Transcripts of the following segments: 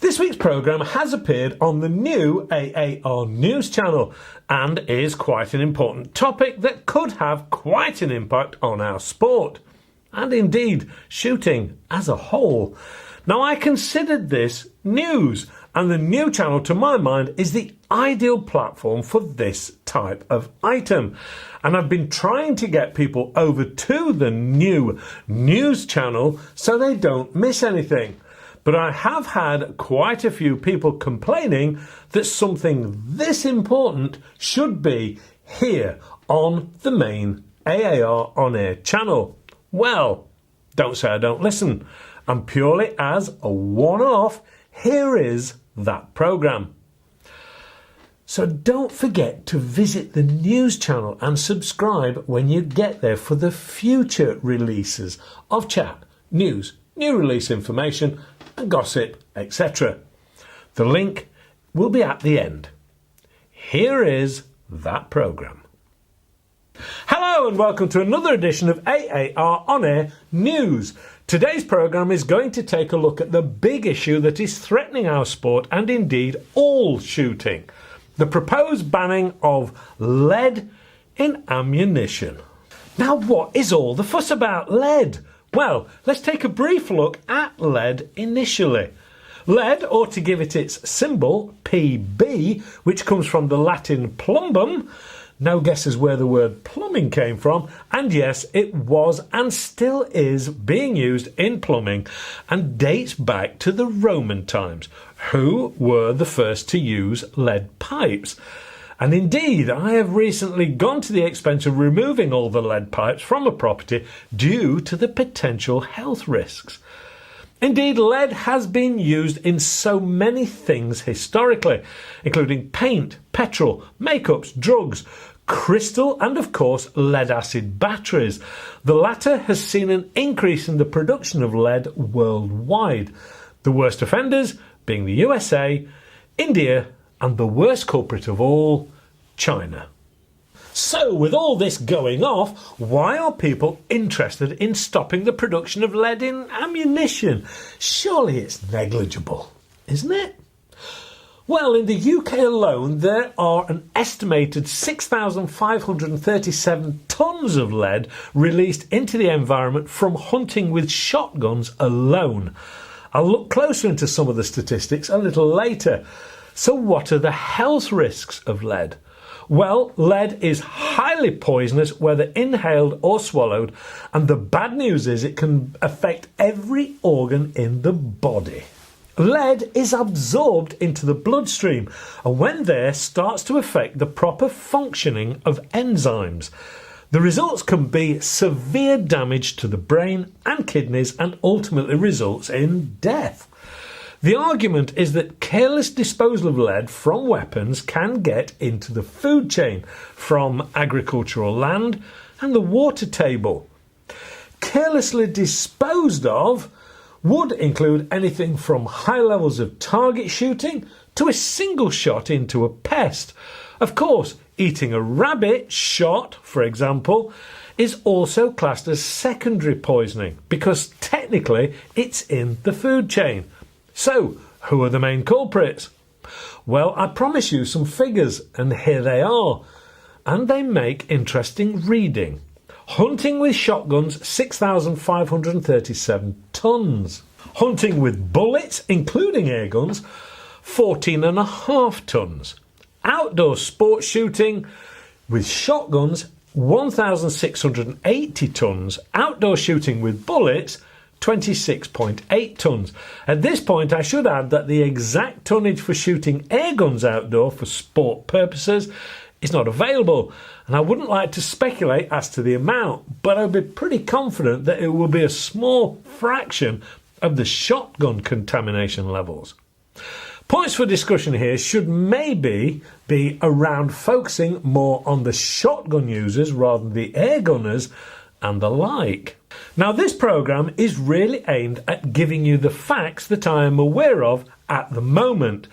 This week's programme has appeared on the new AAR News channel and is quite an important topic that could have quite an impact on our sport, and indeed shooting as a whole. Now, I considered this news, and the new channel, to my mind, is the ideal platform for this type of item. And I've been trying to get people over to the new news channel so they don't miss anything. But I have had quite a few people complaining that something this important should be here on the main AAR On Air channel. Well, don't say I don't listen. And purely as a one-off, here is that programme. So don't forget to visit the news channel and subscribe when you get there for the future releases of chat, news, new release information and gossip, etc. The link will be at the end. Here is that programme. Hello and welcome to another edition of AAR On Air News. Today's programme is going to take a look at the big issue that is threatening our sport and indeed all shooting. The proposed banning of lead in ammunition. Now, what is all the fuss about lead? Well, let's take a brief look at lead initially. Lead, or to give it its symbol, PB, which comes from the Latin plumbum. No guesses where the word plumbing came from, and yes, it was and still is being used in plumbing and dates back to the Roman times, who were the first to use lead pipes. And indeed, I have recently gone to the expense of removing all the lead pipes from a property due to the potential health risks. Indeed, lead has been used in so many things historically, including paint, petrol, makeups, drugs, crystal and of course lead acid batteries. The latter has seen an increase in the production of lead worldwide, the worst offenders being the USA, India and the worst culprit of all, China. So, with all this going off, why are people interested in stopping the production of lead in ammunition? Surely it's negligible, isn't it? Well, in the UK alone, there are an estimated 6,537 tonnes of lead released into the environment from hunting with shotguns alone. I'll look closer into some of the statistics a little later. So what are the health risks of lead? Well, lead is highly poisonous whether inhaled or swallowed, and the bad news is it can affect every organ in the body. Lead is absorbed into the bloodstream and when there starts to affect the proper functioning of enzymes. The results can be severe damage to the brain and kidneys and ultimately results in death. The argument is that careless disposal of lead from weapons can get into the food chain from agricultural land and the water table. Carelessly disposed of would include anything from high levels of target shooting to a single shot into a pest. Of course, eating a rabbit shot, for example, is also classed as secondary poisoning because technically it's in the food chain. So, who are the main culprits? Well, I promise you some figures, and here they are. And they make interesting reading. Hunting with shotguns, 6,537 tonnes. Hunting with bullets, including airguns, 14.5 tonnes. Outdoor sports shooting with shotguns, 1,680 tonnes. Outdoor shooting with bullets, 26.8 tonnes. At this point, I should add that the exact tonnage for shooting airguns outdoor for sport purposes is not available, and I wouldn't like to speculate as to the amount, but I'd be pretty confident that it will be a small fraction of the shotgun contamination levels. Points for discussion here should maybe be around focusing more on the shotgun users rather than the airgunners and the like. Now, this programme is really aimed at giving you the facts that I am aware of at the moment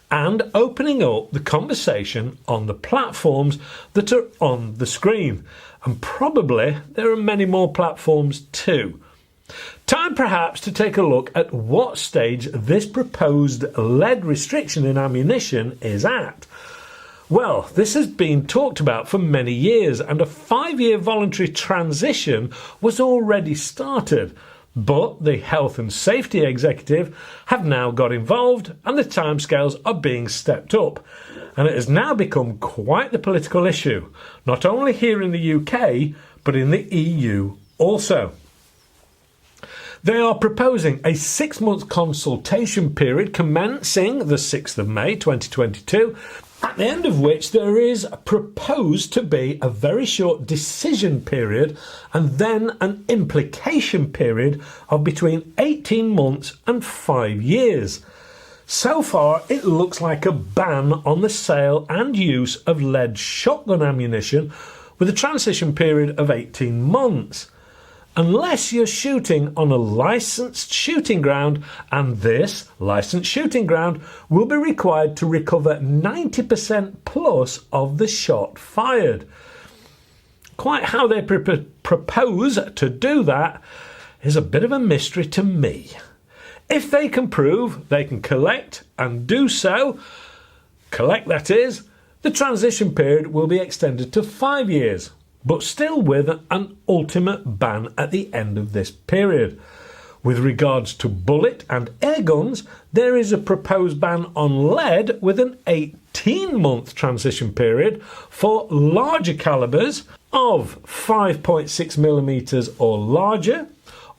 and opening up the conversation on the platforms that are on the screen. And probably there are many more platforms too. Time perhaps to take a look at what stage this proposed lead restriction in ammunition is at. Well, this has been talked about for many years, and a 5-year voluntary transition was already started. But the Health and Safety Executive have now got involved, and the timescales are being stepped up. And it has now become quite the political issue, not only here in the UK, but in the EU also. They are proposing a 6-month consultation period commencing the 6th of May 2022, at the end of which there is proposed to be a very short decision period and then an implication period of between 18 months and 5 years. So far, it looks like a ban on the sale and use of lead shotgun ammunition with a transition period of 18 months. Unless you're shooting on a licensed shooting ground, and this licensed shooting ground will be required to recover 90% plus of the shot fired. Quite how they propose to do that is a bit of a mystery to me. If they can prove they can collect and do so, that is, the transition period will be extended to 5 years. But still with an ultimate ban at the end of this period. With regards to bullet and air guns, there is a proposed ban on lead with an 18-month transition period for larger calibers of 5.6mm or larger,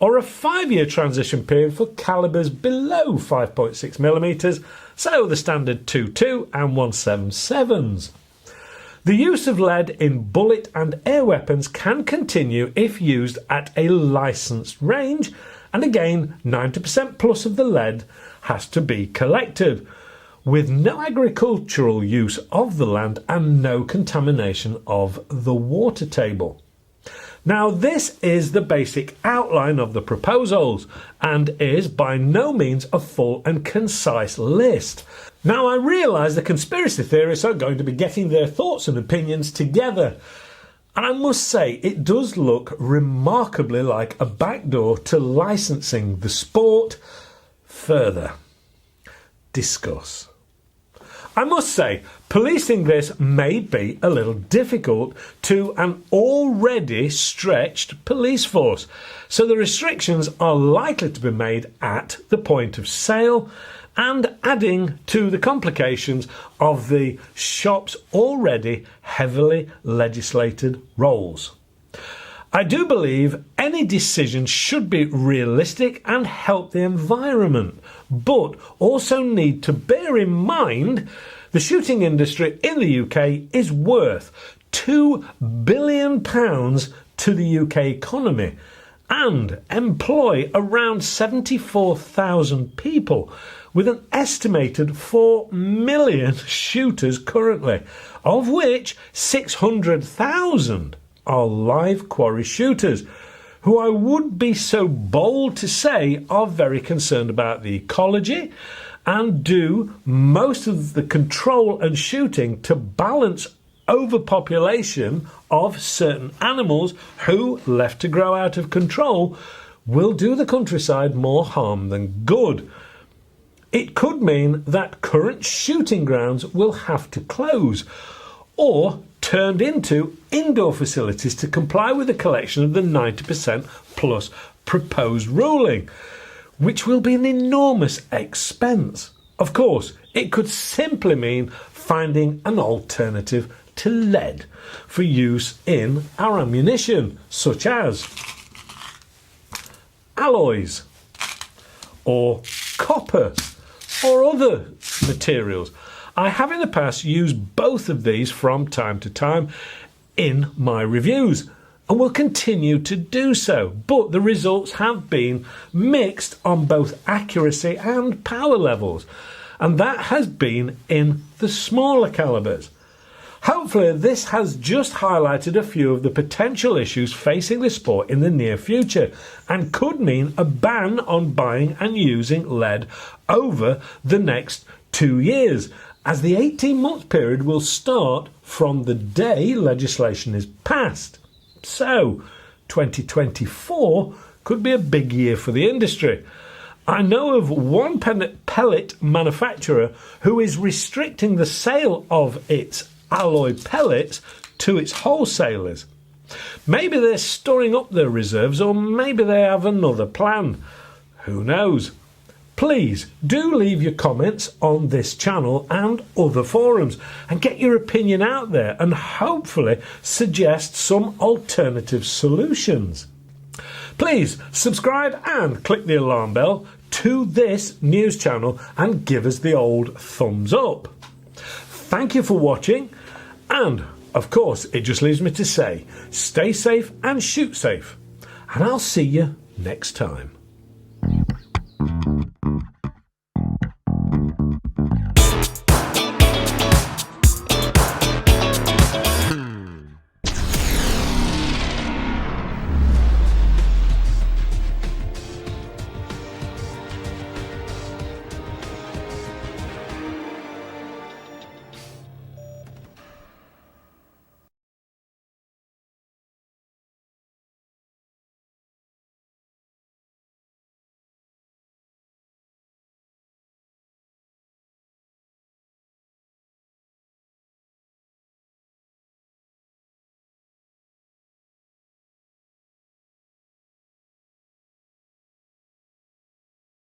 or a 5-year transition period for calibers below 5.6mm, so the standard 22 and 177s. The use of lead in bullet and air weapons can continue if used at a licensed range, and again 90% plus of the lead has to be collected, with no agricultural use of the land and no contamination of the water table. Now, this is the basic outline of the proposals and is by no means a full and concise list. Now, I realise the conspiracy theorists are going to be getting their thoughts and opinions together, and I must say it does look remarkably like a backdoor to licensing the sport further. Discuss. I must say, policing this may be a little difficult to an already stretched police force, so the restrictions are likely to be made at the point of sale and adding to the complications of the shop's already heavily legislated roles. I do believe any decision should be realistic and help the environment, but also need to bear in mind the shooting industry in the UK is worth £2 billion to the UK economy and employ around 74,000 people, with an estimated 4 million shooters currently, of which 600,000 are live quarry shooters, who I would be so bold to say are very concerned about the ecology and do most of the control and shooting to balance overpopulation of certain animals who, left to grow out of control, will do the countryside more harm than good. It could mean that current shooting grounds will have to close or turned into indoor facilities to comply with the collection of the 90% plus proposed ruling, which will be an enormous expense. Of course, it could simply mean finding an alternative to lead for use in our ammunition, such as alloys or copper or other materials. I have in the past used both of these from time to time in my reviews and will continue to do so, but the results have been mixed on both accuracy and power levels, and that has been in the smaller calibers. Hopefully this has just highlighted a few of the potential issues facing the sport in the near future and could mean a ban on buying and using lead over the next 2 years, as the 18-month period will start from the day legislation is passed. So 2024 could be a big year for the industry. I know of one pellet manufacturer who is restricting the sale of its alloy pellets to its wholesalers. Maybe they're storing up their reserves, or maybe they have another plan. Who knows? Please do leave your comments on this channel and other forums and get your opinion out there and hopefully suggest some alternative solutions. Please subscribe and click the alarm bell to this news channel and give us the old thumbs up. Thank you for watching, and of course it just leaves me to say stay safe and shoot safe, and I'll see you next time.